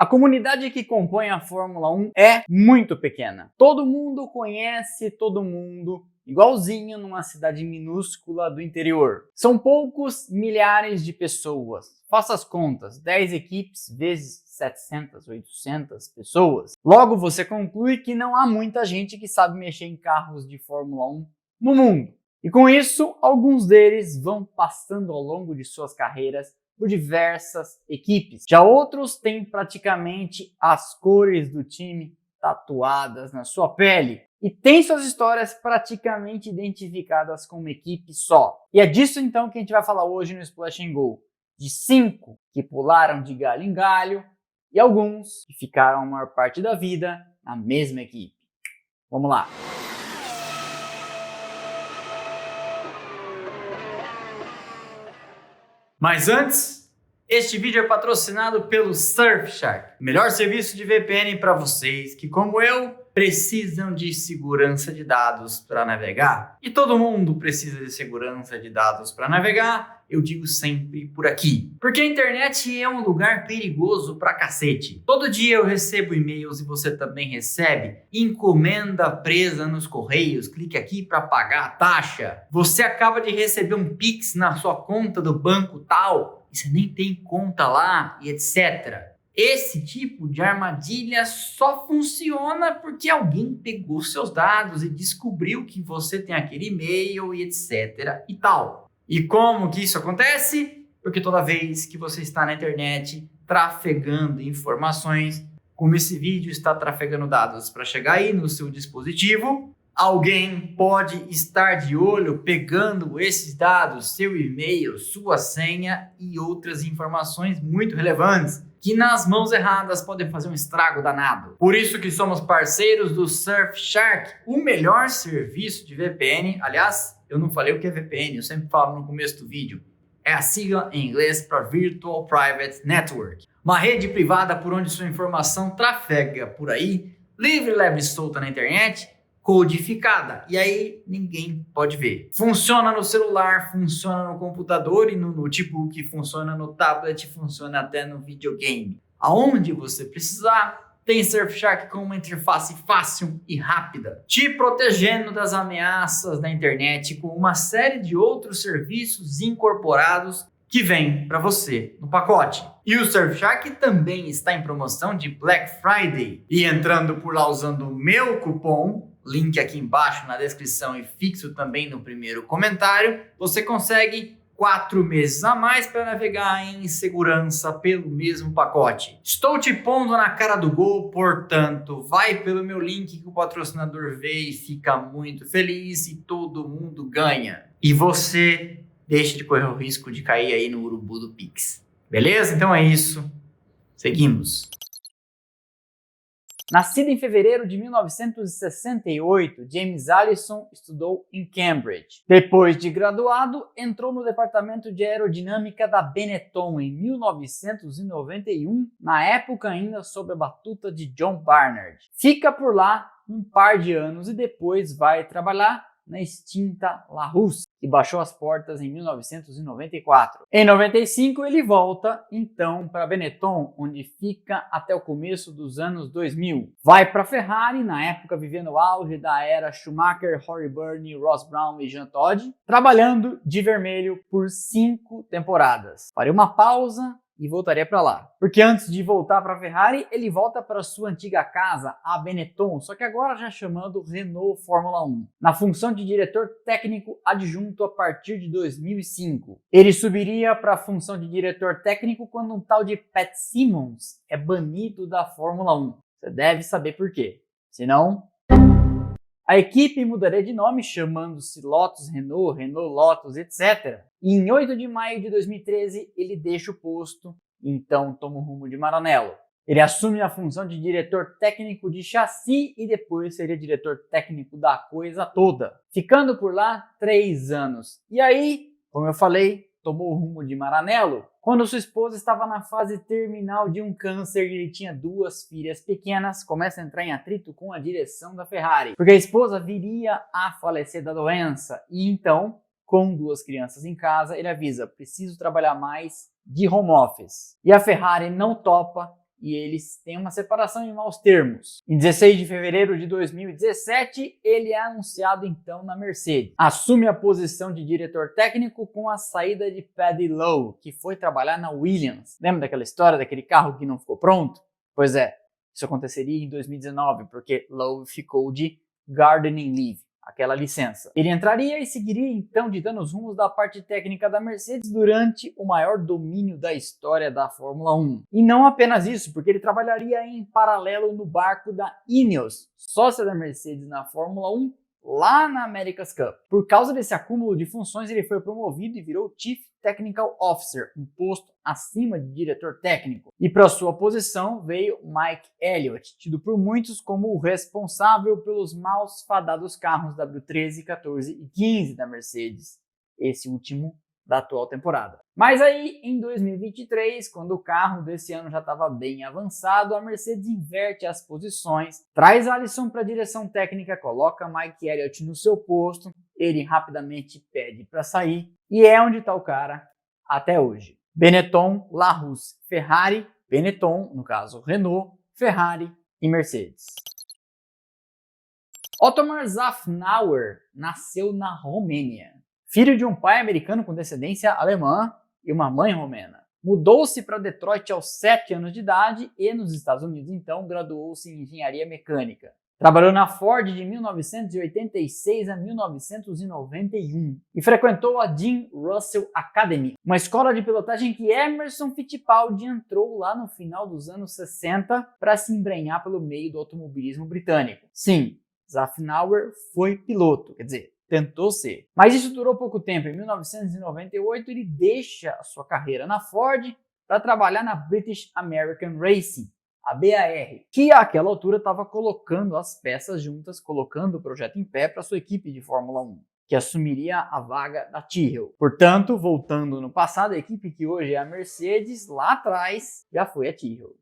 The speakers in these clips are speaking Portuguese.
A comunidade que compõe a Fórmula 1 é muito pequena. Todo mundo conhece todo mundo, igualzinho numa cidade minúscula do interior. São poucos milhares de pessoas. Faça as contas, 10 equipes vezes 700, 800 pessoas. Logo você conclui que não há muita gente que sabe mexer em carros de Fórmula 1 no mundo. E com isso, alguns deles vão passando ao longo de suas carreiras por diversas equipes. Já outros têm praticamente as cores do time tatuadas na sua pele e têm suas histórias praticamente identificadas com uma equipe só. E é disso então que a gente vai falar hoje no Splash and Go. De 5 que pularam de galho em galho e alguns que ficaram a maior parte da vida na mesma equipe. Vamos lá! Mas antes, este vídeo é patrocinado pelo Surfshark, o melhor serviço de VPN para vocês que, como eu, precisam de segurança de dados para navegar. E todo mundo precisa de segurança de dados para navegar, eu digo sempre por aqui. Porque a internet é um lugar perigoso pra cacete. Todo dia eu recebo e-mails e você também recebe encomenda presa nos correios, clique aqui para pagar a taxa. Você acaba de receber um Pix na sua conta do banco tal e você nem tem conta lá e etc. Esse tipo de armadilha só funciona porque alguém pegou seus dados e descobriu que você tem aquele e-mail e etc e tal. E como que isso acontece? Porque toda vez que você está na internet trafegando informações, como esse vídeo está trafegando dados para chegar aí no seu dispositivo, alguém pode estar de olho pegando esses dados, seu e-mail, sua senha e outras informações muito relevantes que nas mãos erradas podem fazer um estrago danado. Por isso que somos parceiros do Surfshark, o melhor serviço de VPN. Aliás, eu não falei o que é VPN, eu sempre falo no começo do vídeo. É a sigla em inglês para Virtual Private Network. Uma rede privada por onde sua informação trafega por aí, livre, leve e solta na internet, codificada. E aí ninguém pode ver. Funciona no celular, funciona no computador e no notebook, funciona no tablet, funciona até no videogame. Aonde você precisar, tem Surfshark com uma interface fácil e rápida, te protegendo das ameaças da internet com uma série de outros serviços incorporados que vem para você no pacote. E o Surfshark também está em promoção de Black Friday. E entrando por lá usando o meu cupom, link aqui embaixo na descrição e fixo também no primeiro comentário, você consegue 4 meses a mais para navegar em segurança pelo mesmo pacote. Estou te pondo na cara do gol, portanto, vai pelo meu link que o patrocinador vê e fica muito feliz e todo mundo ganha. E você deixa de correr o risco de cair aí no urubu do Pix. Beleza? Então é isso. Seguimos. Nascido em fevereiro de 1968, James Allison estudou em Cambridge. Depois de graduado, entrou no departamento de aerodinâmica da Benetton em 1991, na época ainda sob a batuta de John Barnard. Fica por lá um par de anos e depois vai trabalhar na extinta LaRousse, que baixou as portas em 1994. Em 95 ele volta então para a Benetton, onde fica até o começo dos anos 2000. Vai para a Ferrari, na época vivendo o auge da era Schumacher, Rory Byrne, Ross Brown e Jean Todt, trabalhando de vermelho por 5 temporadas. Farei uma pausa e voltaria para lá. Porque antes de voltar para a Ferrari, ele volta para sua antiga casa, a Benetton, só que agora já chamando Renault Fórmula 1, na função de diretor técnico adjunto a partir de 2005. Ele subiria para a função de diretor técnico quando um tal de Pat Symonds é banido da Fórmula 1. Você deve saber por quê. Senão, a equipe mudaria de nome, chamando-se Lotus Renault, Renault Lotus, etc. E em 8 de maio de 2013, ele deixa o posto e então toma o rumo de Maranello. Ele assume a função de diretor técnico de chassi e depois seria diretor técnico da coisa toda, ficando por lá 3 anos. E aí, como eu falei, tomou o rumo de Maranello quando sua esposa estava na fase terminal de um câncer e ele tinha 2 filhas pequenas. Começa a entrar em atrito com a direção da Ferrari, porque a esposa viria a falecer da doença e então, com 2 crianças em casa, ele avisa: preciso trabalhar mais de home office. E a Ferrari não topa e eles têm uma separação em maus termos. Em 16 de fevereiro de 2017, ele é anunciado então na Mercedes. Assume a posição de diretor técnico com a saída de Paddy Lowe, que foi trabalhar na Williams. Lembra daquela história daquele carro que não ficou pronto? Pois é, isso aconteceria em 2019, porque Lowe ficou de gardening leave, aquela licença. Ele entraria e seguiria então ditando os rumos da parte técnica da Mercedes durante o maior domínio da história da Fórmula 1. E não apenas isso, porque ele trabalharia em paralelo no barco da Ineos, sócia da Mercedes na Fórmula 1, lá na America's Cup. Por causa desse acúmulo de funções, ele foi promovido e virou Chief Technical Officer, um posto acima de diretor técnico. E para sua posição veio Mike Elliott, tido por muitos como o responsável pelos maus fadados carros W13, 14 e 15 da Mercedes, esse último da atual temporada. Mas aí, em 2023, quando o carro desse ano já estava bem avançado, a Mercedes inverte as posições, traz Alisson para a direção técnica, coloca Mike Elliott no seu posto, ele rapidamente pede para sair, e é onde está o cara até hoje. Benetton, Larus, Ferrari, Benetton, no caso Renault, Ferrari e Mercedes. Otmar Szafnauer nasceu na Romênia. Filho de um pai americano com descendência alemã e uma mãe romena. Mudou-se para Detroit aos 7 anos de idade e nos Estados Unidos então graduou-se em engenharia mecânica. Trabalhou na Ford de 1986 a 1991 e frequentou a Jim Russell Academy, uma escola de pilotagem que Emerson Fittipaldi entrou lá no final dos anos 60 para se embrenhar pelo meio do automobilismo britânico. Sim, Szafnauer foi piloto, quer dizer, tentou ser. Mas isso durou pouco tempo. Em 1998, ele deixa a sua carreira na Ford para trabalhar na British American Racing, a BAR, que àquela altura estava colocando as peças juntas, colocando o projeto em pé para sua equipe de Fórmula 1, que assumiria a vaga da Tyrrell. Portanto, voltando no passado, a equipe que hoje é a Mercedes, lá atrás, já foi a Tyrrell.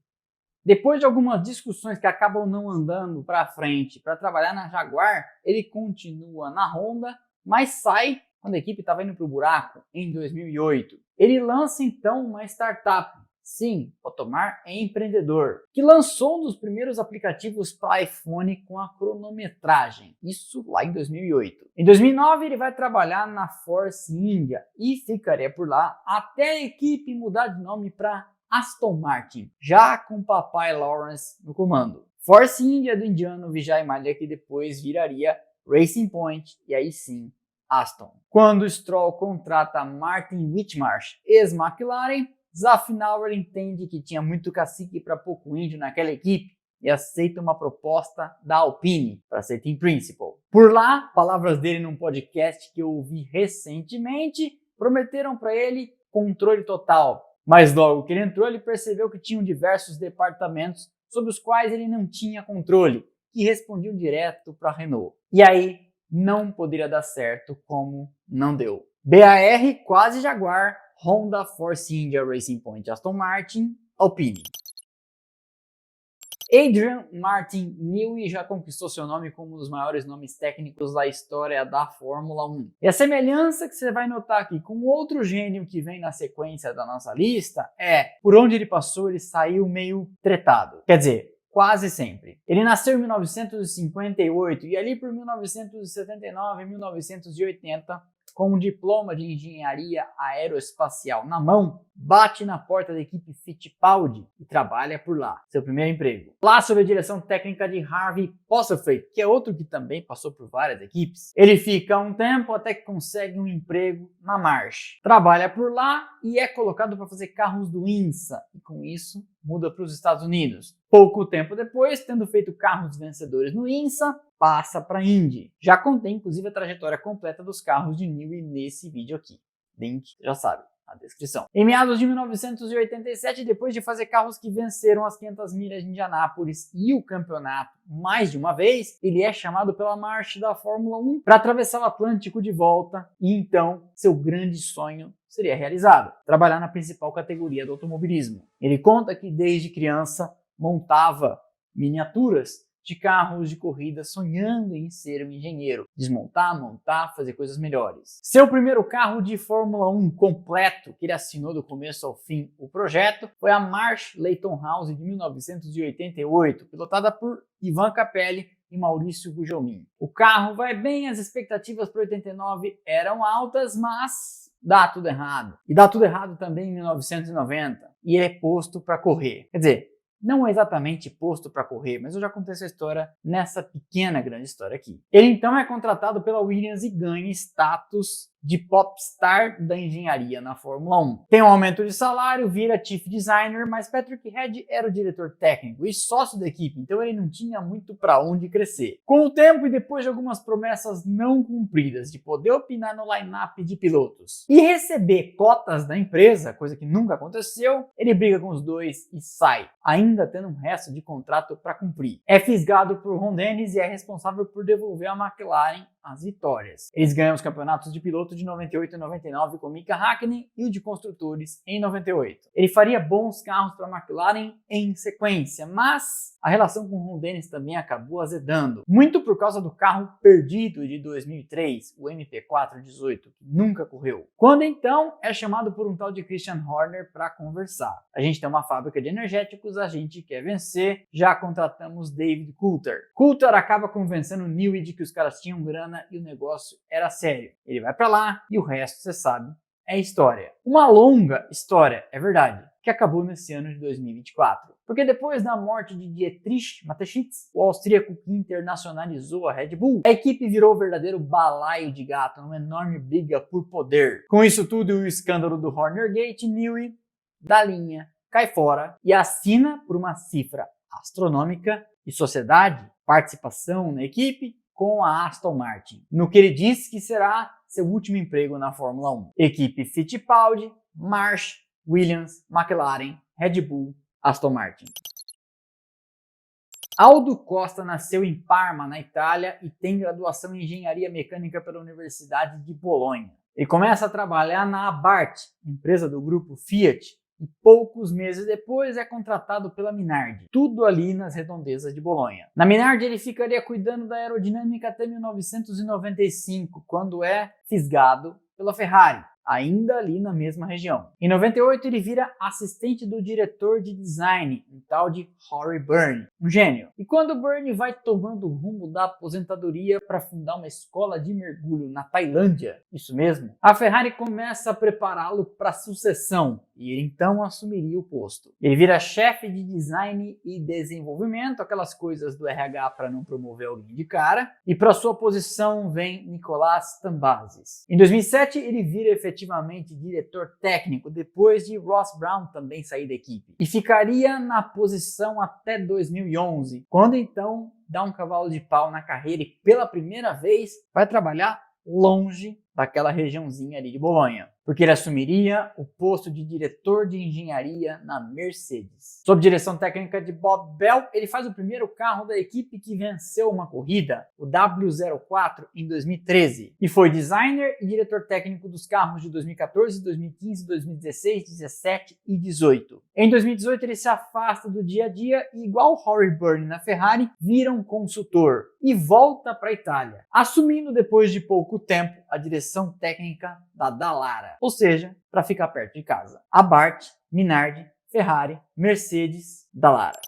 Depois de algumas discussões que acabam não andando para frente para trabalhar na Jaguar, ele continua na Honda, mas sai quando a equipe estava indo para o buraco, em 2008. Ele lança então uma startup. Sim, Otmar é empreendedor, que lançou um dos primeiros aplicativos para iPhone com a cronometragem, isso lá em 2008. Em 2009 ele vai trabalhar na Force India e ficaria por lá até a equipe mudar de nome para Aston Martin, já com o papai Lawrence no comando. Force India do indiano Vijay Mallya, que depois viraria Racing Point e aí sim Aston. Quando Stroll contrata Martin Whitmarsh, ex-McLaren, Szafnauer entende que tinha muito cacique para pouco índio naquela equipe e aceita uma proposta da Alpine para ser Team Principal. Por lá, palavras dele num podcast que eu ouvi recentemente, prometeram para ele controle total. Mas logo que ele entrou, ele percebeu que tinham diversos departamentos sobre os quais ele não tinha controle, que respondiam direto para a Renault. E aí, não poderia dar certo como não deu. BAR, quase Jaguar, Honda, Force India, Racing Point, Aston Martin, Alpine. Adrian Martin Newey já conquistou seu nome como um dos maiores nomes técnicos da história da Fórmula 1. E a semelhança que você vai notar aqui com outro gênio que vem na sequência da nossa lista é, por onde ele passou, ele saiu meio tretado. Quer dizer, quase sempre. Ele nasceu em 1958 e ali por 1979 e 1980, com um diploma de engenharia aeroespacial na mão, bate na porta da equipe Fittipaldi e trabalha por lá, seu primeiro emprego. Lá sob a direção técnica de Harvey Postlethwaite, que é outro que também passou por várias equipes. Ele fica um tempo até que consegue um emprego na March. Trabalha por lá e é colocado para fazer carros do INSA, e com isso muda para os Estados Unidos. Pouco tempo depois, tendo feito carros vencedores no INSA, passa para a Indy. Já contei, inclusive, a trajetória completa dos carros de Newey nesse vídeo aqui. Link, já sabe, na descrição. Em meados de 1987, depois de fazer carros que venceram as 500 milhas de Indianápolis e o campeonato mais de uma vez, ele é chamado pela March da Fórmula 1 para atravessar o Atlântico de volta e então seu grande sonho seria realizado, trabalhar na principal categoria do automobilismo. Ele conta que desde criança montava miniaturas de carros de corrida sonhando em ser um engenheiro, desmontar, montar, fazer coisas melhores. Seu primeiro carro de Fórmula 1 completo, que ele assinou do começo ao fim o projeto, foi a Marsh Leyton House de 1988, pilotada por Ivan Capelli e Maurício Gugelmin. O carro vai bem, as expectativas para 89 eram altas, mas dá tudo errado. E dá tudo errado também em 1990, e ele é posto para correr. Quer dizer, não é exatamente posto para correr, mas eu já contei essa história nessa pequena grande história aqui. Ele então é contratado pela Williams e ganha status de popstar da engenharia na Fórmula 1. Tem um aumento de salário, vira chief designer, mas Patrick Head era o diretor técnico e sócio da equipe, então ele não tinha muito para onde crescer. Com o tempo e depois de algumas promessas não cumpridas de poder opinar no line-up de pilotos e receber cotas da empresa, coisa que nunca aconteceu, ele briga com os dois e sai, ainda tendo um resto de contrato para cumprir. É fisgado por Ron Dennis e é responsável por devolver a McLaren as vitórias. Eles ganham os campeonatos de piloto de 98 e 99 com Mika Hakkinen e o de construtores em 98. Ele faria bons carros para a McLaren em sequência, mas a relação com Ron Dennis também acabou azedando, muito por causa do carro perdido de 2003, o MP4-18, que nunca correu. Quando então é chamado por um tal de Christian Horner para conversar. A gente tem uma fábrica de energéticos, a gente quer vencer, já contratamos David Coulthard. Coulthard acaba convencendo o Newey de que os caras tinham grana e o negócio era sério. Ele vai para lá e o resto, você sabe, é história. Uma longa história, é verdade, que acabou nesse ano de 2024. Porque depois da morte de Dietrich Mateschitz, o austríaco que internacionalizou a Red Bull, a equipe virou um verdadeiro balaio de gato numa enorme briga por poder. Com isso tudo e o escândalo do Hornergate, Newey da linha, cai fora e assina por uma cifra astronômica e sociedade, participação na equipe, com a Aston Martin, no que ele disse que será seu último emprego na Fórmula 1. Equipe Fittipaldi, Marsh, Williams, McLaren, Red Bull, Aston Martin. Aldo Costa nasceu em Parma, na Itália, e tem graduação em Engenharia Mecânica pela Universidade de Bolonha. Ele começa a trabalhar na Abarth, empresa do grupo Fiat, e poucos meses depois é contratado pela Minardi, tudo ali nas redondezas de Bolonha. Na Minardi ele ficaria cuidando da aerodinâmica até 1995, quando é fisgado pela Ferrari, ainda ali na mesma região. Em 98 ele vira assistente do diretor de design, um tal de Rory Byrne, um gênio. E quando Byrne vai tomando o rumo da aposentadoria para fundar uma escola de mergulho na Tailândia, isso mesmo, a Ferrari começa a prepará-lo para a sucessão e ele então assumiria o posto. Ele vira chefe de design e desenvolvimento, aquelas coisas do RH para não promover alguém de cara, e para sua posição vem Nicolás Tambazis. Em 2007 ele vira efetivamente diretor técnico, depois de Ross Brown também sair da equipe. E ficaria na posição até 2011, quando então dá um cavalo de pau na carreira e pela primeira vez vai trabalhar longe daquela regiãozinha ali de Bolonha, porque ele assumiria o posto de diretor de engenharia na Mercedes. Sob direção técnica de Bob Bell, ele faz o primeiro carro da equipe que venceu uma corrida, o W04, em 2013, e foi designer e diretor técnico dos carros de 2014, 2015, 2016, 2017 e 2018. Em 2018 ele se afasta do dia a dia e, igual Rory Byrne na Ferrari, vira um consultor e volta para a Itália, assumindo depois de pouco tempo a direção técnica da Dallara, ou seja, para ficar perto de casa. Abarth, Minardi, Ferrari, Mercedes, Dallara.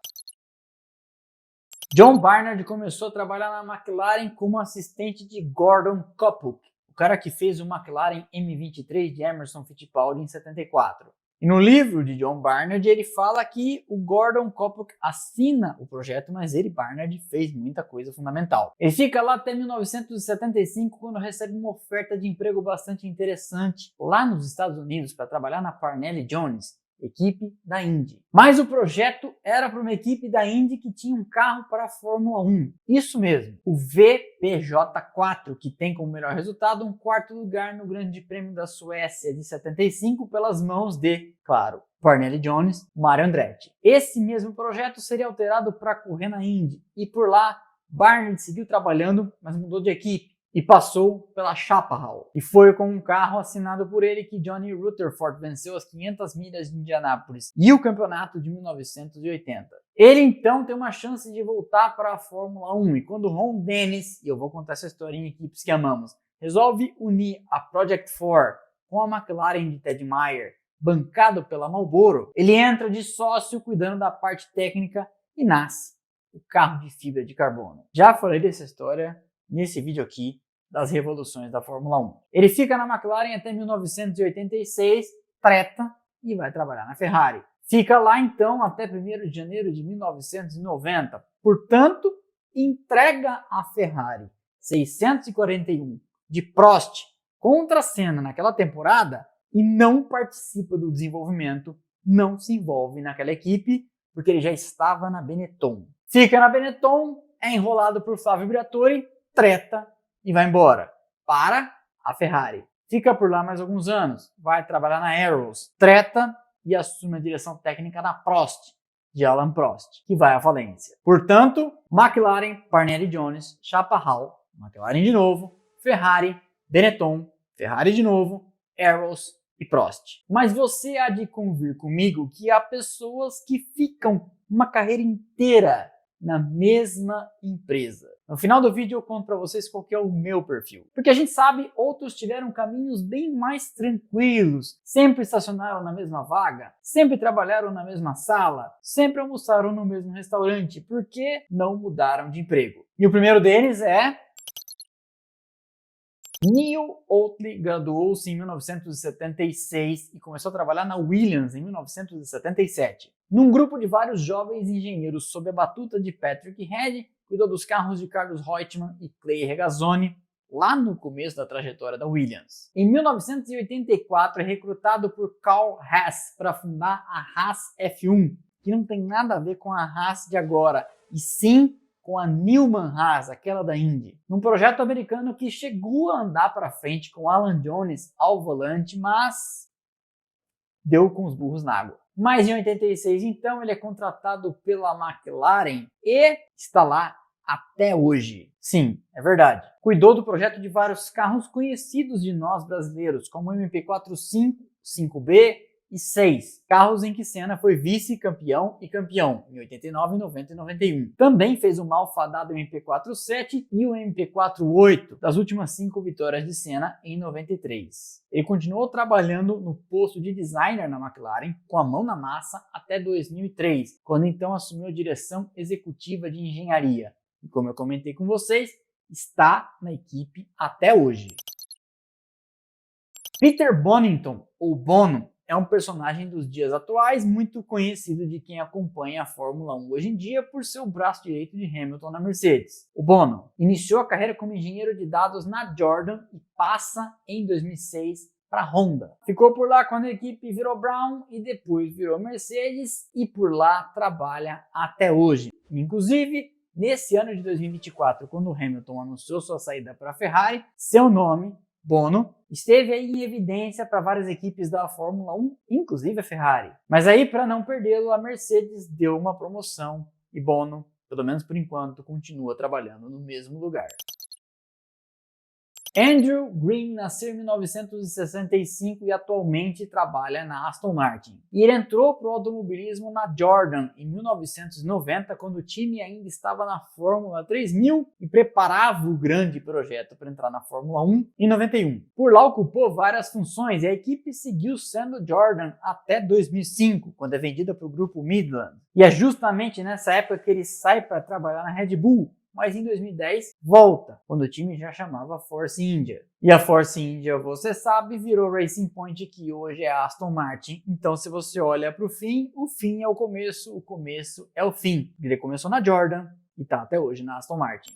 John Barnard começou a trabalhar na McLaren como assistente de Gordon Koppuk, o cara que fez o McLaren M23 de Emerson Fittipaldi em 74. E no livro de John Barnard ele fala que o Gordon Koppuk assina o projeto, mas ele, Barnard, fez muita coisa fundamental. Ele fica lá até 1975, quando recebe uma oferta de emprego bastante interessante lá nos Estados Unidos para trabalhar na Parnelli Jones, equipe da Indy. Mas o projeto era para uma equipe da Indy que tinha um carro para a Fórmula 1. Isso mesmo, o VPJ4, que tem como melhor resultado um quarto lugar no Grande Prêmio da Suécia de 75 pelas mãos de, claro, Parnelli Jones, Mario Andretti. Esse mesmo projeto seria alterado para correr na Indy e por lá Barnard seguiu trabalhando, mas mudou de equipe. e passou pela Chaparral. E foi com um carro assinado por ele que Johnny Rutherford venceu as 500 milhas de Indianápolis e o campeonato de 1980. Ele então tem uma chance de voltar para a Fórmula 1 e quando Ron Dennis, e eu vou contar essa historinha em equipes que amamos, resolve unir a Project 4 com a McLaren de Ted Meyer, bancado pela Marlboro, ele entra de sócio cuidando da parte técnica e nasce o carro de fibra de carbono. Já falei dessa história nesse vídeo aqui das revoluções da Fórmula 1. Ele fica na McLaren até 1986, treta e vai trabalhar na Ferrari. Fica lá então até 1º de janeiro de 1990. Portanto, entrega a Ferrari 641 de Prost contra Senna naquela temporada e não participa do desenvolvimento, não se envolve naquela equipe, porque ele já estava na Benetton. Fica na Benetton, é enrolado por Flavio Briatore, treta e vai embora para a Ferrari. Fica por lá mais alguns anos, vai trabalhar na Arrows, treta e assume a direção técnica da Prost, de Alain Prost, que vai à falência. Portanto, McLaren, Parnelli Jones, Chaparral, McLaren de novo, Ferrari, Benetton, Ferrari de novo, Arrows e Prost. Mas você há de convir comigo que há pessoas que ficam uma carreira inteira na mesma empresa. No final do vídeo eu conto para vocês qual que é o meu perfil. Porque a gente sabe, outros tiveram caminhos bem mais tranquilos, sempre estacionaram na mesma vaga, sempre trabalharam na mesma sala, sempre almoçaram no mesmo restaurante, porque não mudaram de emprego. E o primeiro deles é Neil Oatley. Graduou-se em 1976 e começou a trabalhar na Williams em 1977. Num grupo de vários jovens engenheiros sob a batuta de Patrick Head, cuidou dos carros de Carlos Reutemann e Clay Regazzoni lá no começo da trajetória da Williams. Em 1984 é recrutado por Carl Haas para fundar a Haas F1, que não tem nada a ver com a Haas de agora, e sim com a Newman Haas, aquela da Indy. Num projeto americano que chegou a andar para frente com Alan Jones ao volante, mas deu com os burros na água. Mas em 86, então, ele é contratado pela McLaren e está lá até hoje. Sim, é verdade. Cuidou do projeto de vários carros conhecidos de nós brasileiros, como o MP4 5, 5B e 6, carros em que Senna foi vice-campeão e campeão em 89, 90 e 91. Também fez o malfadado MP4 7 e o MP4 8, das últimas 5 vitórias de Senna em 93. Ele continuou trabalhando no posto de designer na McLaren, com a mão na massa, até 2003, quando então assumiu a direção executiva de engenharia. E como eu comentei com vocês, está na equipe até hoje. Peter Bonington, ou Bono, é um personagem dos dias atuais, muito conhecido de quem acompanha a Fórmula 1 hoje em dia por ser o braço direito de Hamilton na Mercedes. O Bono iniciou a carreira como engenheiro de dados na Jordan e passa em 2006 para a Honda. Ficou por lá quando a equipe virou Brown e depois virou Mercedes e por lá trabalha até hoje. Inclusive, nesse ano de 2024, quando o Hamilton anunciou sua saída para a Ferrari, seu nome, Bono, esteve aí em evidência para várias equipes da Fórmula 1, inclusive a Ferrari. Mas aí, para não perdê-lo, a Mercedes deu uma promoção e Bono, pelo menos por enquanto, continua trabalhando no mesmo lugar. Andrew Green nasceu em 1965 e atualmente trabalha na Aston Martin. E ele entrou para o automobilismo na Jordan em 1990, quando o time ainda estava na Fórmula 3000 e preparava o grande projeto para entrar na Fórmula 1 em 91. Por lá ocupou várias funções e a equipe seguiu sendo Jordan até 2005, quando é vendida para o grupo Midland. E é justamente nessa época que ele sai para trabalhar na Red Bull, mas em 2010 volta, quando o time já chamava Force India. E a Force India, você sabe, virou Racing Point, que hoje é Aston Martin. Então, se você olha para o fim é o começo é o fim. Ele começou na Jordan e está até hoje na Aston Martin.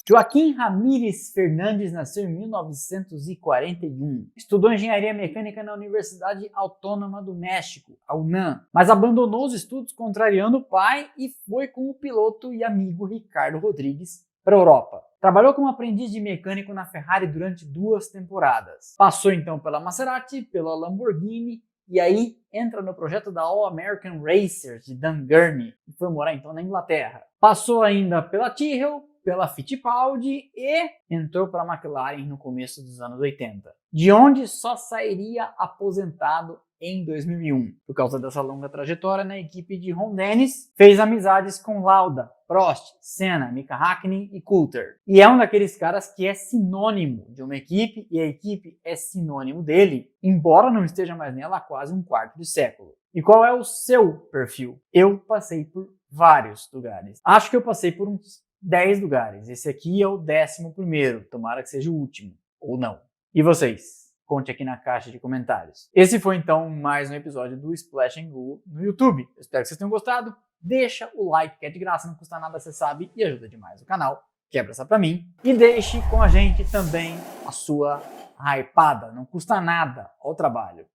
Joaquim Ramírez Fernandes nasceu em 1941. Estudou engenharia mecânica na Universidade Autônoma do México, a UNAM, mas abandonou os estudos contrariando o pai e foi com o piloto e amigo Ricardo Rodrigues para a Europa. Trabalhou como aprendiz de mecânico na Ferrari durante 2 temporadas. Passou então pela Maserati, pela Lamborghini e aí entra no projeto da All American Racers de Dan Gurney e foi morar então na Inglaterra. Passou ainda pela Tyrrell, pela Fittipaldi e entrou para a McLaren no começo dos anos 80, de onde só sairia aposentado em 2001. Por causa dessa longa trajetória na equipe de Ron Dennis, fez amizades com Lauda, Prost, Senna, Mika Hakkinen e Coulter. E é um daqueles caras que é sinônimo de uma equipe e a equipe é sinônimo dele, embora não esteja mais nela há quase um quarto de século. E qual é o seu perfil? Eu passei por vários lugares. Acho que eu passei por uns 10 lugares. Esse aqui é o 11º. Tomara que seja o último. Ou não. E vocês? Conte aqui na caixa de comentários. Esse foi então mais um episódio do Splash and Go no YouTube. Eu espero que vocês tenham gostado. Deixa o like, que é de graça, não custa nada, você sabe, e ajuda demais o canal. Quebra essa pra mim. E deixe com a gente também a sua hypada. Não custa nada ao trabalho.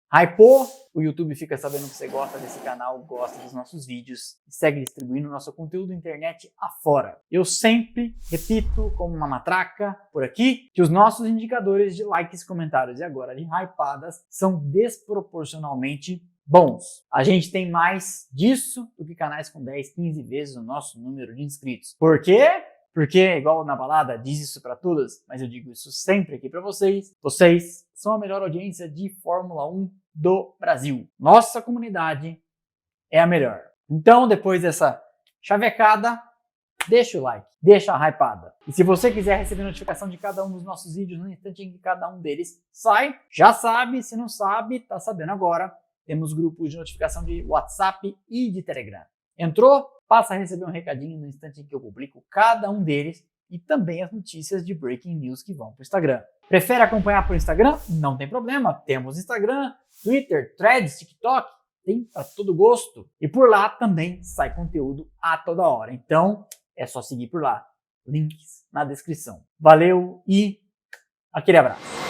Hypou, o YouTube fica sabendo que você gosta desse canal, gosta dos nossos vídeos e segue distribuindo nosso conteúdo na internet afora. Eu sempre repito, como uma matraca por aqui, que os nossos indicadores de likes, comentários e agora de hypadas são desproporcionalmente bons. A gente tem mais disso do que canais com 10, 15 vezes o nosso número de inscritos. Por quê? Porque, igual na balada, diz isso pra todas, mas eu digo isso sempre aqui pra vocês. Vocês são a melhor audiência de Fórmula 1 do Brasil. Nossa comunidade é a melhor. Então, depois dessa chavecada, deixa o like, deixa a hypada. E se você quiser receber notificação de cada um dos nossos vídeos no instante em que cada um deles sai, já sabe, se não sabe, tá sabendo agora. Temos grupos de notificação de WhatsApp e de Telegram. Entrou? Passa a receber um recadinho no instante em que eu publico cada um deles e também as notícias de Breaking News que vão para o Instagram. Prefere acompanhar por Instagram? Não tem problema. Temos Instagram, Twitter, Threads, TikTok. Tem para todo gosto. E por lá também sai conteúdo a toda hora. Então é só seguir por lá. Links na descrição. Valeu e aquele abraço.